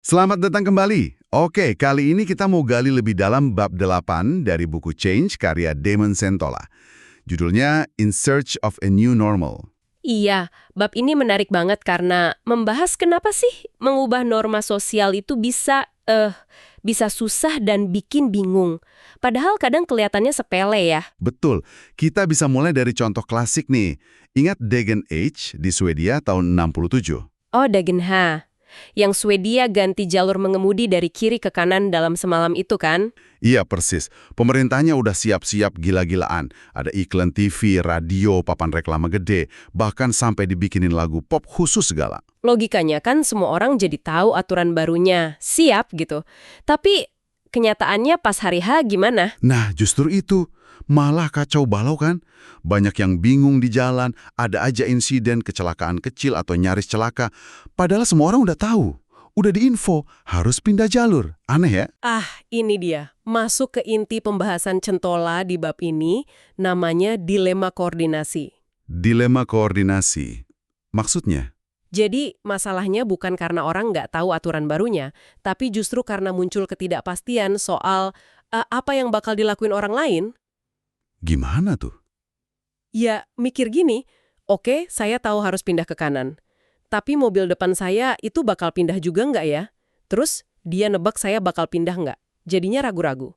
Selamat datang kembali. Oke, kali ini kita mau gali lebih dalam bab 8 dari buku Change karya Damon Centola. Judulnya In Search of a New Normal. Iya, bab ini menarik banget karena membahas kenapa sih mengubah norma sosial itu bisa susah dan bikin bingung. Padahal kadang kelihatannya sepele ya. Betul, kita bisa mulai dari contoh klasik nih. Ingat Dagen Age di Swedia tahun 67? Oh, Dagenha. Yang Swedia ganti jalur mengemudi dari kiri ke kanan dalam semalam itu kan? Iya, persis. Pemerintahnya udah siap-siap gila-gilaan. Ada iklan TV, radio, papan reklame gede, bahkan sampai dibikinin lagu pop khusus segala. Logikanya kan semua orang jadi tahu aturan barunya, siap gitu. Tapi kenyataannya pas hari H gimana? Nah, justru itu. Malah kacau balau kan? Banyak yang bingung di jalan, ada aja insiden kecelakaan kecil atau nyaris celaka. Padahal semua orang udah tahu, udah diinfo, harus pindah jalur. Aneh ya? Ah, ini dia. Masuk ke inti pembahasan Centola di bab ini, namanya dilema koordinasi. Dilema koordinasi. Maksudnya? Jadi, masalahnya bukan karena orang nggak tahu aturan barunya, tapi justru karena muncul ketidakpastian soal apa yang bakal dilakuin orang lain. Gimana tuh? Ya, mikir gini, oke, saya tahu harus pindah ke kanan. Tapi mobil depan saya itu bakal pindah juga nggak ya? Terus, dia nebak saya bakal pindah nggak? Jadinya ragu-ragu.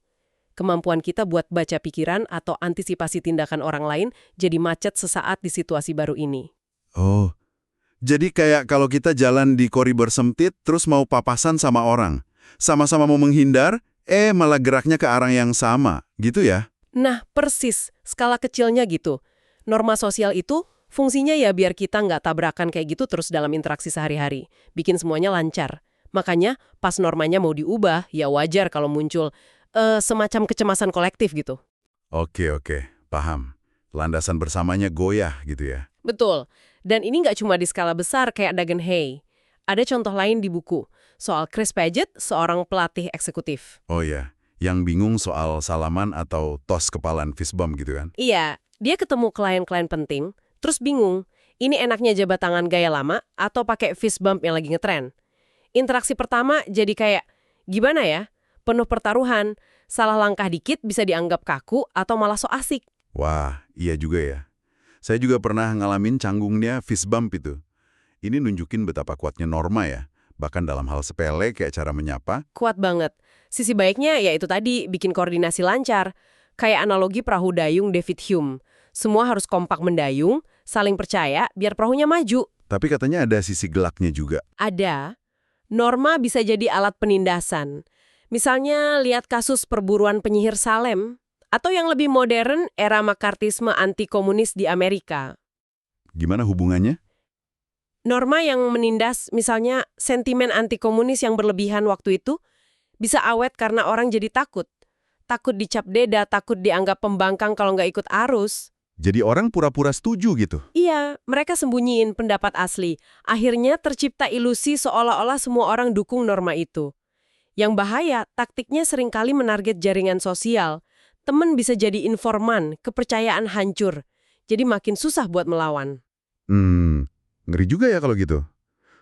Kemampuan kita buat baca pikiran atau antisipasi tindakan orang lain jadi macet sesaat di situasi baru ini. Oh, jadi kayak kalau kita jalan di koridor sempit terus mau papasan sama orang. Sama-sama mau menghindar, malah geraknya ke arah yang sama, gitu ya? Nah, persis, skala kecilnya gitu. Norma sosial itu fungsinya ya biar kita nggak tabrakan kayak gitu terus dalam interaksi sehari-hari. Bikin semuanya lancar. Makanya pas normanya mau diubah, ya wajar kalau muncul semacam kecemasan kolektif gitu. Oke, paham. Landasan bersamanya goyah gitu ya? Betul. Dan ini nggak cuma di skala besar kayak Dagenhey. Ada contoh lain di buku, soal Chris Paget, seorang pelatih eksekutif. Oh ya, yang bingung soal salaman atau tos kepalan fist bump gitu kan? Iya, dia ketemu klien-klien penting, terus bingung, ini enaknya jabat tangan gaya lama atau pakai fist bump yang lagi ngetren. Interaksi pertama jadi kayak, gimana ya? Penuh pertaruhan, salah langkah dikit bisa dianggap kaku atau malah so asik. Wah, iya juga ya. Saya juga pernah ngalamin canggungnya fist bump itu. Ini nunjukin betapa kuatnya norma ya. Bahkan dalam hal sepele kayak cara menyapa. Kuat banget. Sisi baiknya ya itu tadi, bikin koordinasi lancar. Kayak analogi perahu dayung David Hume. Semua harus kompak mendayung, saling percaya, biar perahunya maju. Tapi katanya ada sisi gelapnya juga. Ada. Norma bisa jadi alat penindasan. Misalnya lihat kasus perburuan penyihir Salem. Atau yang lebih modern, era makartisme anti-komunis di Amerika. Gimana hubungannya? Norma yang menindas, misalnya sentimen anti-komunis yang berlebihan waktu itu, bisa awet karena orang jadi takut. Takut dicap deda, takut dianggap pembangkang kalau nggak ikut arus. Jadi orang pura-pura setuju gitu? Iya, mereka sembunyiin pendapat asli. Akhirnya tercipta ilusi seolah-olah semua orang dukung norma itu. Yang bahaya, taktiknya seringkali menarget jaringan sosial. Temen bisa jadi informan, kepercayaan hancur. Jadi makin susah buat melawan. Ngeri juga ya kalau gitu.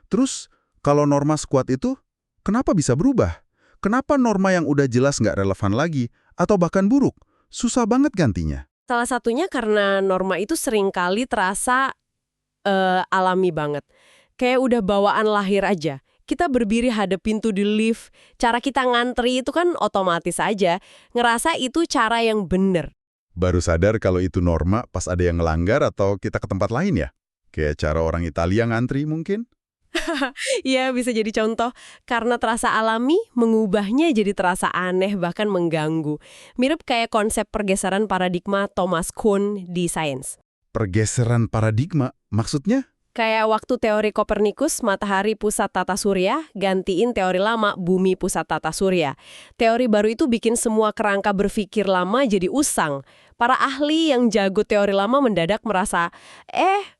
Terus, kalau norma sekuat itu, kenapa bisa berubah? Kenapa norma yang udah jelas nggak relevan lagi, atau bahkan buruk? Susah banget gantinya. Salah satunya karena norma itu seringkali terasa alami banget. Kayak udah bawaan lahir aja. Kita berdiri hadap pintu di lift, cara kita ngantri itu kan otomatis aja. Ngerasa itu cara yang bener. Baru sadar kalau itu norma pas ada yang ngelanggar atau kita ke tempat lain ya? Kayak cara orang Italia ngantri mungkin? Iya, bisa jadi contoh. Karena terasa alami, mengubahnya jadi terasa aneh, bahkan mengganggu. Mirip kayak konsep pergeseran paradigma Thomas Kuhn di sains. Pergeseran paradigma, maksudnya? Kayak waktu teori Kopernikus, matahari pusat tata surya, gantiin teori lama, bumi pusat tata surya. Teori baru itu bikin semua kerangka berpikir lama jadi usang. Para ahli yang jago teori lama mendadak merasa,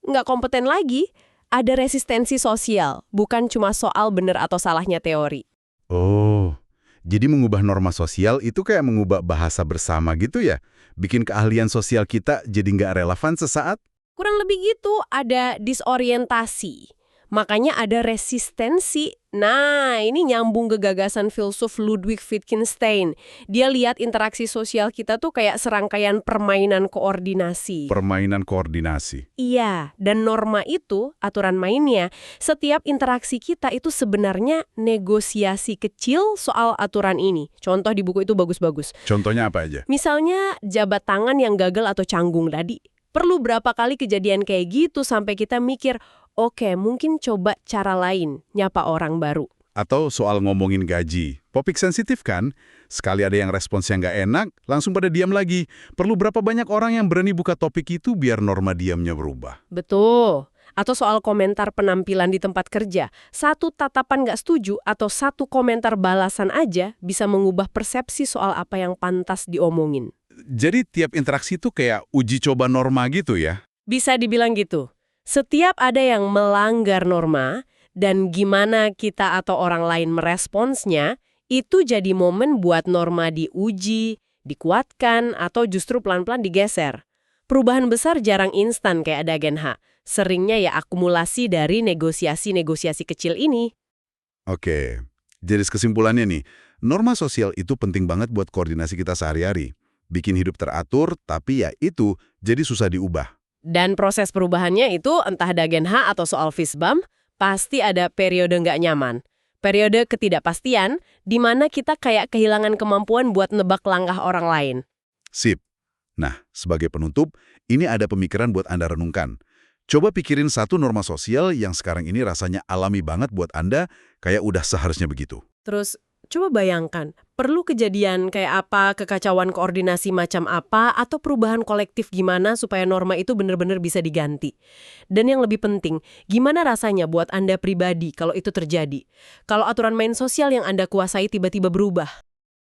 nggak kompeten lagi. Ada resistensi sosial, bukan cuma soal benar atau salahnya teori. Oh, jadi mengubah norma sosial itu kayak mengubah bahasa bersama gitu ya? Bikin keahlian sosial kita jadi nggak relevan sesaat? Kurang lebih gitu, ada disorientasi. Makanya ada resistensi. Nah, ini nyambung ke gagasan filsuf Ludwig Wittgenstein. Dia lihat interaksi sosial kita tuh kayak serangkaian permainan koordinasi. Permainan koordinasi. Iya, dan norma itu, aturan mainnya, setiap interaksi kita itu sebenarnya negosiasi kecil soal aturan ini. Contoh di buku itu bagus-bagus. Contohnya apa aja? Misalnya, jabat tangan yang gagal atau canggung tadi. Perlu berapa kali kejadian kayak gitu sampai kita mikir, oke, mungkin coba cara lain, nyapa orang baru. Atau soal ngomongin gaji. Topik sensitif kan? Sekali ada yang responsnya nggak enak, langsung pada diam lagi. Perlu berapa banyak orang yang berani buka topik itu biar norma diamnya berubah? Betul. Atau soal komentar penampilan di tempat kerja. Satu tatapan nggak setuju atau satu komentar balasan aja bisa mengubah persepsi soal apa yang pantas diomongin. Jadi tiap interaksi itu kayak uji coba norma gitu ya? Bisa dibilang gitu. Setiap ada yang melanggar norma, dan gimana kita atau orang lain meresponsnya, itu jadi momen buat norma diuji, dikuatkan, atau justru pelan-pelan digeser. Perubahan besar jarang instan kayak ada Gen H. Seringnya ya akumulasi dari negosiasi-negosiasi kecil ini. Oke, jadi kesimpulannya nih, norma sosial itu penting banget buat koordinasi kita sehari-hari. Bikin hidup teratur, tapi ya itu jadi susah diubah. Dan proses perubahannya itu entah ada Gen H atau soal FISBAM, pasti ada periode nggak nyaman. Periode ketidakpastian, di mana kita kayak kehilangan kemampuan buat nebak langkah orang lain. Sip. Nah, sebagai penutup, ini ada pemikiran buat Anda renungkan. Coba pikirin satu norma sosial yang sekarang ini rasanya alami banget buat Anda, kayak udah seharusnya begitu. Terus, coba bayangkan, perlu kejadian kayak apa, kekacauan koordinasi macam apa, atau perubahan kolektif gimana supaya norma itu benar-benar bisa diganti. Dan yang lebih penting, gimana rasanya buat Anda pribadi kalau itu terjadi? Kalau aturan main sosial yang Anda kuasai tiba-tiba berubah?